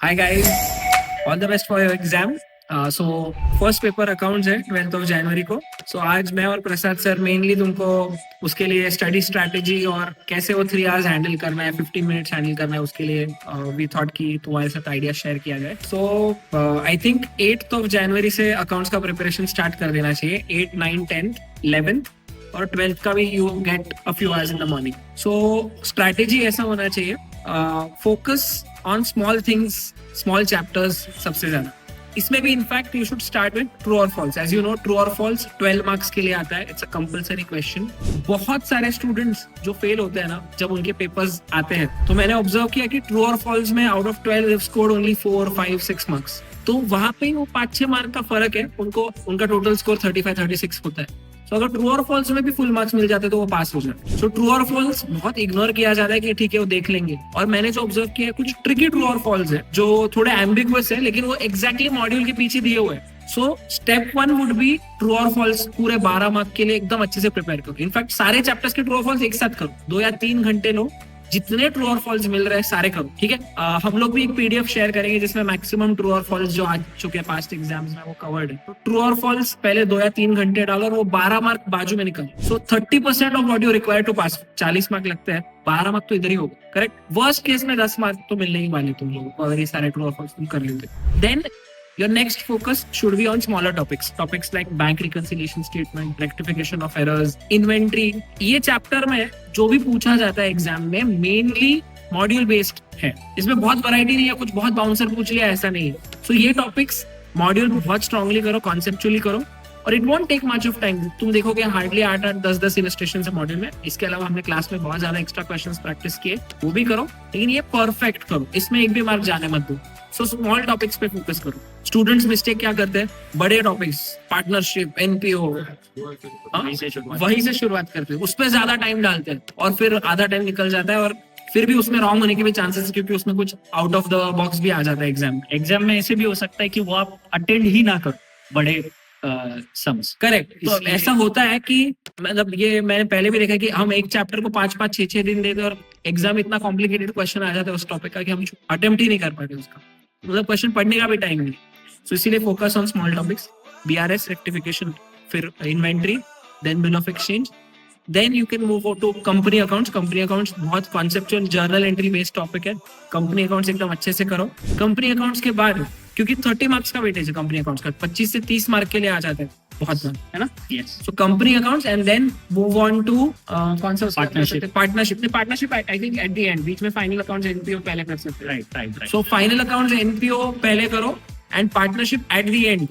Hi guys, all the best for your exam. So first paper accounts है 12th of January को. सो आज मैं और प्रसाद सर मेनली तुमको उसके लिए स्टडी स्ट्रैटेजी और कैसे वो 3 आवर्स हैंडल करना है, 15 मिनट्स हैंडल करना है, उसके लिए वी थॉट कि तुम्हारे साथ आइडिया शेयर किया जाए. सो I think 8th of January से अकाउंट्स का प्रिपरेशन स्टार्ट कर देना चाहिए. 8, 9, 10, 11th और 12th का भी you get a few hours in the morning. So strategy ऐसा होना चाहिए, focus on small things, small chapters सबसे ज्यादा. इसमें भी in fact you should start with true और false. As you know, true और फॉल्स 12 मार्क्स के लिए आता है. It's a compulsory question. बहुत सारे स्टूडेंट्स जो फेल होते हैं ना जब उनके पेपर्स आते हैं, तो मैंने ऑब्जर्व किया कि ट्रू और फॉल्स में out of 12 scored only 4, 5, 6 marks. तो वहां पे वो 5-6 मार्क का फर्क है. उनको उनका टोटल स्कोर 35, 36 होता है. तो अगर ट्रू और फॉल्स में भी फुल मार्क्स मिल जाते तो वो पास हो जाते. सो ट्रू और फॉल्स बहुत इग्नोर किया जाता है कि ठीक है वो देख लेंगे. और मैंने जो ऑब्जर्व किया है, कुछ ट्रिकी ट्रू और फॉल्स है जो थोड़े एम्बिगुअस है, लेकिन वो एग्जैक्टली मॉड्यूल के पीछे दिए हुए हैं. So step 1 would be true और फॉल्स पूरे 12 मार्क के लिए एकदम अच्छे से प्रिपेयर करो. इनफैक्ट सारे चैप्टर्स के ट्रू और फॉल्स एक साथ करो. 2 या 3 घंटे लो, जितने ट्रू और फॉल्स मिल रहे हैं सारे करो. ठीक है, हम लोग भी एक पीडीएफ शेयर करेंगे जिसमें मैक्सिमम ट्रू और फॉल्स जो आ चुके हैं पास्ट एग्जाम्स में वो कवर्ड है. तो ट्रू और फॉल्स पहले 2 या 3 घंटे डालो और वो 12 मार्क बाजू में निकल. So 30% of what you require to pass. 40 mark लगते हैं, 12 मार्क तो इधर ही होगा. करेक्ट. वर्स्ट केस में 10 मार्क तो मिलने ही वाले तुम लोगों को अगर ये सारे ट्रू और फॉल्स तुम कर लेते. Then your next focus should be on smaller topics like bank reconciliation statement, rectification of errors, inventory. ये चैप्टर में जो भी पूछा जाता है एग्जाम में मेनली मॉड्यूल बेस्ड है. इसमें बहुत वैरायटी नहीं है, कुछ बहुत बाउंसर पूछ लिया ऐसा नहीं है. सो ये टॉपिक्स मॉड्यूल बहुत स्ट्रांगली करो, कॉन्सेप्चुअली करो, और it won't take much of time. तुम देखोगे हार्डली 8-8, 10-10 इलस्ट्रेशन है मॉड्यूल में. इसके अलावा हमने क्लास में बहुत ज्यादा एक्स्ट्रा क्वेश्चंस प्रैक्टिस किए, वो भी करो, लेकिन ये परफेक्ट करो. इसमें एक भी मार्क जाने मत दो. सो स्मॉल टॉपिक्स पे फोकस करो. स्टूडेंट्स मिस्टेक क्या करते हैं, बड़े टॉपिक्स पार्टनरशिप, एनपीओ, वहीं से शुरुआत करते हैं, उस पर ज्यादा टाइम डालते हैं और फिर आधा टाइम निकल जाता है. और फिर भी उसमें रॉन्ग होने के भी चांसेस, क्योंकि उसमें कुछ आउट ऑफ द बॉक्स भी आ जाता है. एग्जाम में ऐसे भी हो सकता है कि वो आप अटेंड ही ना करो बड़े सम्स. करेक्ट. तो ऐसा होता है कि मतलब ये मैंने पहले भी देखा कि हम एक चैप्टर को 5-5, 6-6 दिन देते और एग्जाम इतना कॉम्प्लिकेटेड क्वेश्चन आ जाता है उस टॉपिक का कि हम अटेम्प्ट ही नहीं कर पाते उसका. मतलब क्वेश्चन पढ़ने का भी टाइम नहीं. सो इसीलिए focus on small topics. BRS, rectification, फिर inventory, then bill of exchange, then you can move to company accounts. Company accounts बहुत conceptual journal entry based topic है. कंपनी अकाउंट्स एकदम अच्छे से करो. कंपनी अकाउंट्स के बाद, क्योंकि 30 मार्क्स का वेटेज है कंपनी अकाउंट्स का, 25 से 30 मार्क के लिए आ जाते हैं बहुत बार, है ना. Yes. So company accounts and then move on to कौन सा partnership I think at the end, बीच में फाइनल अकाउंट्स एनपीओ पहले कर सकते हैं. Right. So final accounts NPO पहले करो and partnership at the end.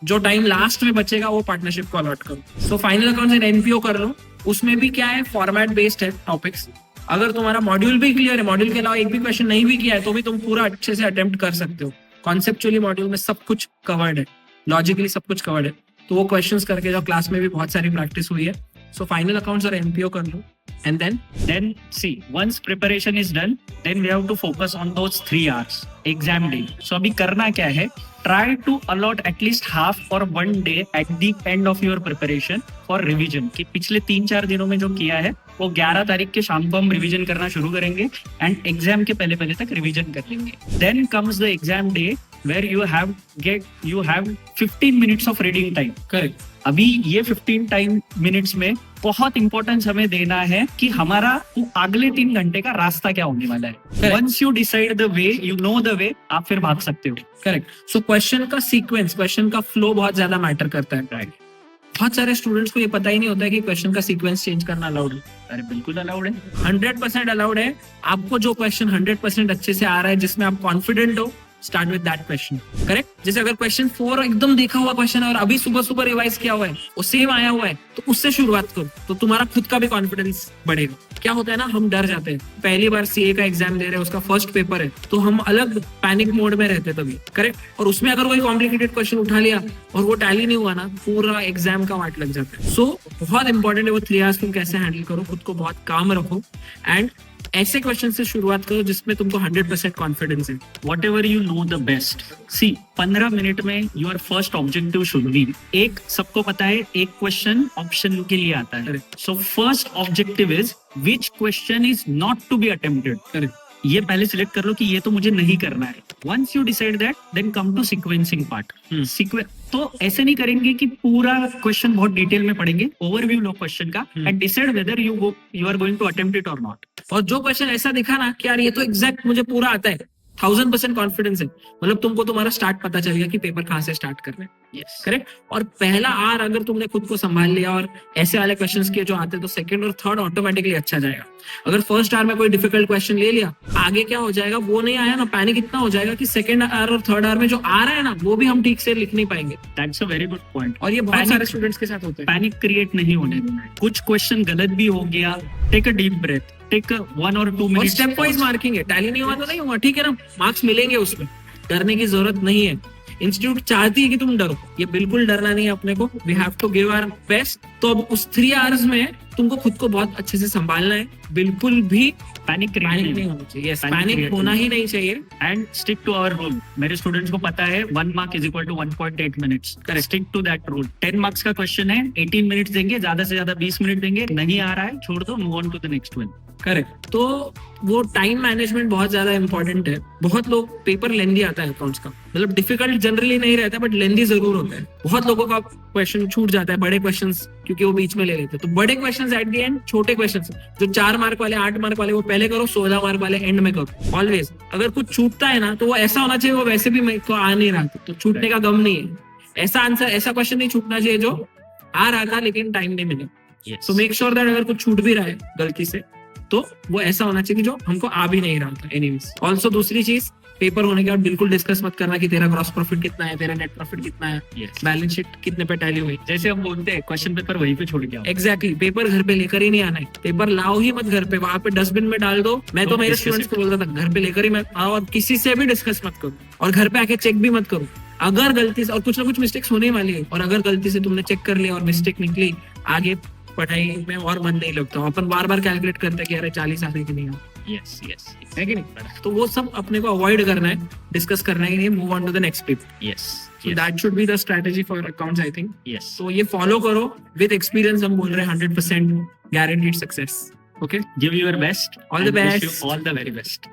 जो टाइम लास्ट में बचेगा वो पार्टनरशिप को अलॉट करो. So final accounts and NPO कर लो. उसमें भी क्या है, फॉर्मेट बेस्ड है टॉपिक्स. अगर तुम्हारा मॉड्यूल भी क्लियर है, मॉड्यूल के अलावा एक भी क्वेश्चन नहीं भी किया है, तो भी तुम पूरा अच्छे से अटेम्प्ट कर सकते हो. कॉन्सेप्चुअली मॉड्यूल में सब कुछ कवर्ड है, लॉजिकली सब कुछ कवर्ड है. तो वो क्वेश्चंस करके जो क्लास में भी बहुत सारी प्रैक्टिस हुई है. सो फाइनल अकाउंट्स और एनपीओ कर लो and then see once preparation is done, then we have to focus on those 3 hours exam day. So अभी करना क्या है, try to allot at least half or 1 day at the end of your preparation for revision. कि पिछले 3-4 दिनों में जो किया है वो 11 तारीख के शाम को हम रिवीजन करना शुरू करेंगे एंड एग्जाम के पहले तक रिवीजन कर लेंगे. Then comes the exam day where you have 15 minutes of reading time. Correct. अभी ये 15 मिनट्स में बहुत इंपॉर्टेंस हमें देना है कि हमारा अगले 3 घंटे का रास्ता क्या होने वाला है. Once you decide the way, you know the way, आप फिर भाग सकते हो. करेक्ट. सो क्वेश्चन का सीक्वेंस, क्वेश्चन का फ्लो बहुत ज्यादा मैटर करता है. राइट. बहुत सारे स्टूडेंट्स को ये पता ही नहीं होता है कि क्वेश्चन का सीक्वेंस चेंज करना अलाउड है. अरे बिल्कुल अलाउड है, 100% अलाउड है. आपको जो क्वेश्चन 100% अच्छे से आ रहा है, जिसमें आप कॉन्फिडेंट हो, start with that question. Correct. जैसे अगर क्वेश्चन 4 एकदम देखा हुआ क्वेश्चन है और अभी सुबह रिवाइज किया हुआ है, वो सेम आया हुआ है, तो उससे शुरुआत करो, तो तुम्हारा खुद का भी कॉन्फिडेंस बढ़ेगा. क्या होता है ना, हम डर जाते हैं. पहली बार सीए का एग्जाम दे रहे हैं, उसका फर्स्ट पेपर है, तो हम अलग पैनिक मोड में रहते तभी. करेक्ट. और उसमें अगर कोई कॉम्प्लिकेटेड क्वेश्चन उठा लिया और वो टैली नहीं हुआ ना, पूरा एग्जाम का वाट लग जाता है. सो बहुत इंपॉर्टेंट है वो 3 आवर्स तुम कैसे हैंडल करो. खुद को बहुत काम रखो एंड ऐसे क्वेश्चन से शुरुआत करो जिसमें तुमको 100% कॉन्फिडेंस है. Whatever you know the best. See 15 minute में your first objective should be, एक सबको पता है एक क्वेश्चन ऑप्शन के लिए आता है. So first objective is which question is not to be attempted. ये पहले सिलेक्ट कर लो कि ये तो मुझे नहीं करना है. Once you decide that, then come to sequencing part. तो ऐसे नहीं करेंगे कि पूरा क्वेश्चन बहुत डिटेल में पढ़ेंगे, ओवरव्यू लो क्वेश्चन का and decide whether you are going to attempt it और नॉट. और जो क्वेश्चन ऐसा दिखा ना कि यार ये तो एग्जैक्ट मुझे पूरा आता है, 1000% कॉन्फिडेंस है, मतलब तुमको तुम्हारा स्टार्ट पता चलेगा कि पेपर कहाँ से स्टार्ट करना है. यस. करेक्ट. और पहला आर अगर तुमने खुद को संभाल लिया और ऐसे वाले क्वेश्चंस के जो आते हैं तो सेकंड और थर्ड ऑटोमेटिकली अच्छा जाएगा. अगर फर्स्ट आर में कोई डिफिकल्ट क्वेश्चन ले लिया, आगे क्या हो जाएगा वो नहीं आया ना, पैनिक इतना हो जाएगा कि सेकंड आर और थर्ड आर में जो आ रहा है ना वो भी हम ठीक से लिख नहीं पाएंगे. That's a very good point. और ये बहुत Panic- सारे स्टूडेंट्स के साथ होते हैं. पैनिक क्रिएट नहीं होने देना है. कुछ क्वेश्चन गलत भी हो गया, take a deep breath, take 1 or 2 और मिनट्स. स्टेप वाइज मार्किंग है. टैली नहीं हुआ तो नहीं हुआ, ठीक है ना, मार्क्स मिलेंगे उसमें, डरने की जरूरत नहीं है. इंस्टीट्यूट चाहती है कि तुम डरो, ये बिल्कुल डरना नहीं है अपने को. We have to give our best. तो अब उस 3 आवर्स में तुमको खुद को बहुत अच्छे से संभालना है, बिल्कुल भी पैनिक पैनिक क्रिएट नहीं होना चाहिए. Panic पैनिक create होना नहीं. ही नहीं चाहिए. And stick to our rule. मेरे स्टूडेंट्स को पता है 1 mark is equal to 1.8 minutes. Correct. Stick to that rule. 10 marks का क्वेश्चन है, 18 मिनट्स देंगे, ज्यादा से ज्यादा 20 मिनट देंगे. नहीं आ रहा है छोड़ दो, move on to the next one. Correct. तो वो टाइम मैनेजमेंट बहुत ज्यादा इंपॉर्टेंट है. बहुत लोग पेपर लेंदी आता है अकाउंट्स का, मतलब डिफिकल्ट जनरली नहीं रहता बट लेंदी जरूर होता है. बहुत लोगों का क्वेश्चन छूट जाता है, बड़े क्वेश्चंस, क्योंकि वो बीच में ले लेते हैं. तो बड़े क्वेश्चंस एट द एंड, छोटे क्वेश्चंस जो 4 मार्क वाले, 8 मार्क वाले वो पहले करो, 16 मार्क वाले एंड में करो. ऑलवेज अगर कुछ छूटता है ना तो वो ऐसा होना चाहिए वो वैसे भी मेरे को आ नहीं रहा था, तो छूटने का गम नहीं है. ऐसा आंसर, ऐसा क्वेश्चन नहीं छूटना चाहिए जो आ रहा था लेकिन टाइम नहीं मिला. तो मेक श्योर दैट अगर कुछ छूट भी रहा है गलती से तो वो ऐसा होना चाहिए कि जो हमको आ भी नहीं रहा था. एनीवेज, ऑल्सो दूसरी चीज, पेपर होने के बाद बिल्कुल डिस्कस मत करना कि तेरा ग्रॉस प्रॉफिट कितना है, तेरा नेट प्रॉफिट कितना है, बैलेंस शीट कितने पे टैली हुई. जैसे हम बोलते हैं क्वेश्चन पेपर वहीं पे छोड़ के आओ. एग्जैक्टली. पेपर घर पे लेकर ही नहीं आना है. पेपर लाओ ही मत घर पे, वहां पे डस्टबिन में डाल दो. मैं तो Don't मेरे discuss स्टूडेंट्स को बोलता था घर पे लेकर ही मत आओ और किसी से भी डिस्कस मत करो और घर पे आके चेक भी मत करो. अगर गलती से, और कुछ ना कुछ मिस्टेक्स होने वाली है, और अगर गलती से तुमने चेक कर लिया और मिस्टेक निकली, आगे पढ़ाई में और मन नहीं लगता. अपन बार बार कैलकुलेट करते कि अरे 40 आ रही कि नहीं आ, यस यस है कि नहीं. तो वो सब अपने को अवॉइड करना है, डिस्कस करना है कि नहीं, move on to the next paper. Yes So that should be the strategy for accounts, I think. Yes. So ये follow करो with experience. हम बोल रहे हैं 100% guaranteed success. Okay. Give your best. All the and wish best. you all the very best.